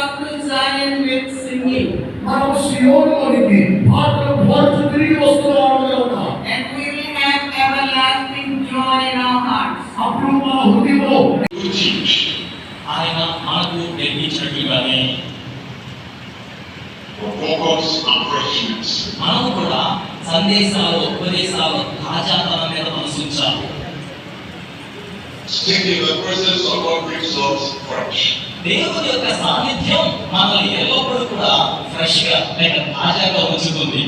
up to Zion with singing. మనం సియోనులోనికి పాటలు పాడుతూ తిరిగి వస్తున్నాము. And we will have everlasting joy in our hearts. అప్పుడు మన హృదయంలో ఆయన మనకు నేర్పించినట్లుగానే మనం కూడా సందేశాలు ఉపదేశాలు తాజాతనం మీద మనసు ఉంచాలి. దేవుని యొక్క సాన్నిధ్యం మనల్ని ఎల్లప్పుడూ కూడా ఫ్రెష్ గా లేక తాజాగా ఉంచుతుంది.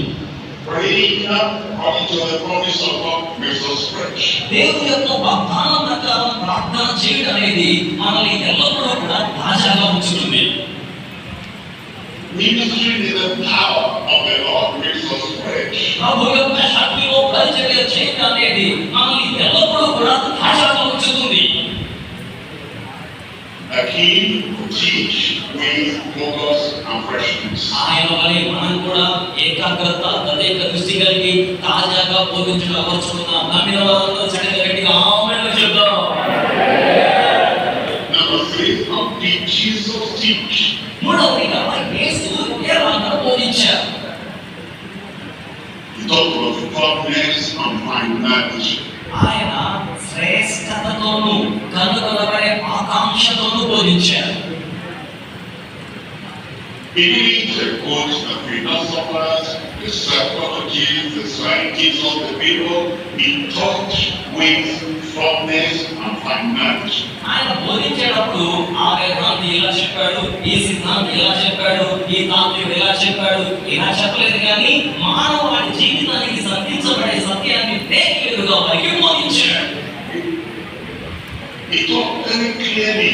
దేవుని యొక్క వాగ్దానం ప్రకారం ప్రార్థన చేయడం అనేది మనల్ని ఎల్లప్పుడూ కూడా తాజాగా ఉంచుతుంది. ప్రభు యొక్క శక్తిలో పరిచర్య చేయడం అనేది మనల్ని ఎల్లప్పుడూ కూడా తాజాగా ఉంచుతుంది. ఆయన వలె మనం కూడా ఏకాగ్రత తదేక దృష్టి కలిగి తాజాగా బోధించడం అవసరం. నమ్మిన వారందరూ చక్కగా గట్టిగా ఆమేన్ చెప్దాం. మూడవదిగా యేసు ఎలా బోధించారు? ఆయన శ్రేష్టతతోనూ కనుగొనబడే ఆకాంక్షతోనూ బోధించారు. He didn't quote the philosophers, the psychologists, the scientists of the people. He taught with firmness and finality. ఆయన బోధించేటప్పుడు ఆ వేదాంతి ఇలా చెప్పాడు, ఈ సిద్ధాంతి ఇలా చెప్పాడు, ఈ తాత్వికుడు ఇలా చెప్పాడు, ఇలా చెప్పలేదు కానీ మానవాడి జీవితానికి సంధించబడే సత్యాన్ని నేరుగా వారికి బోధించాడు. He taught very clearly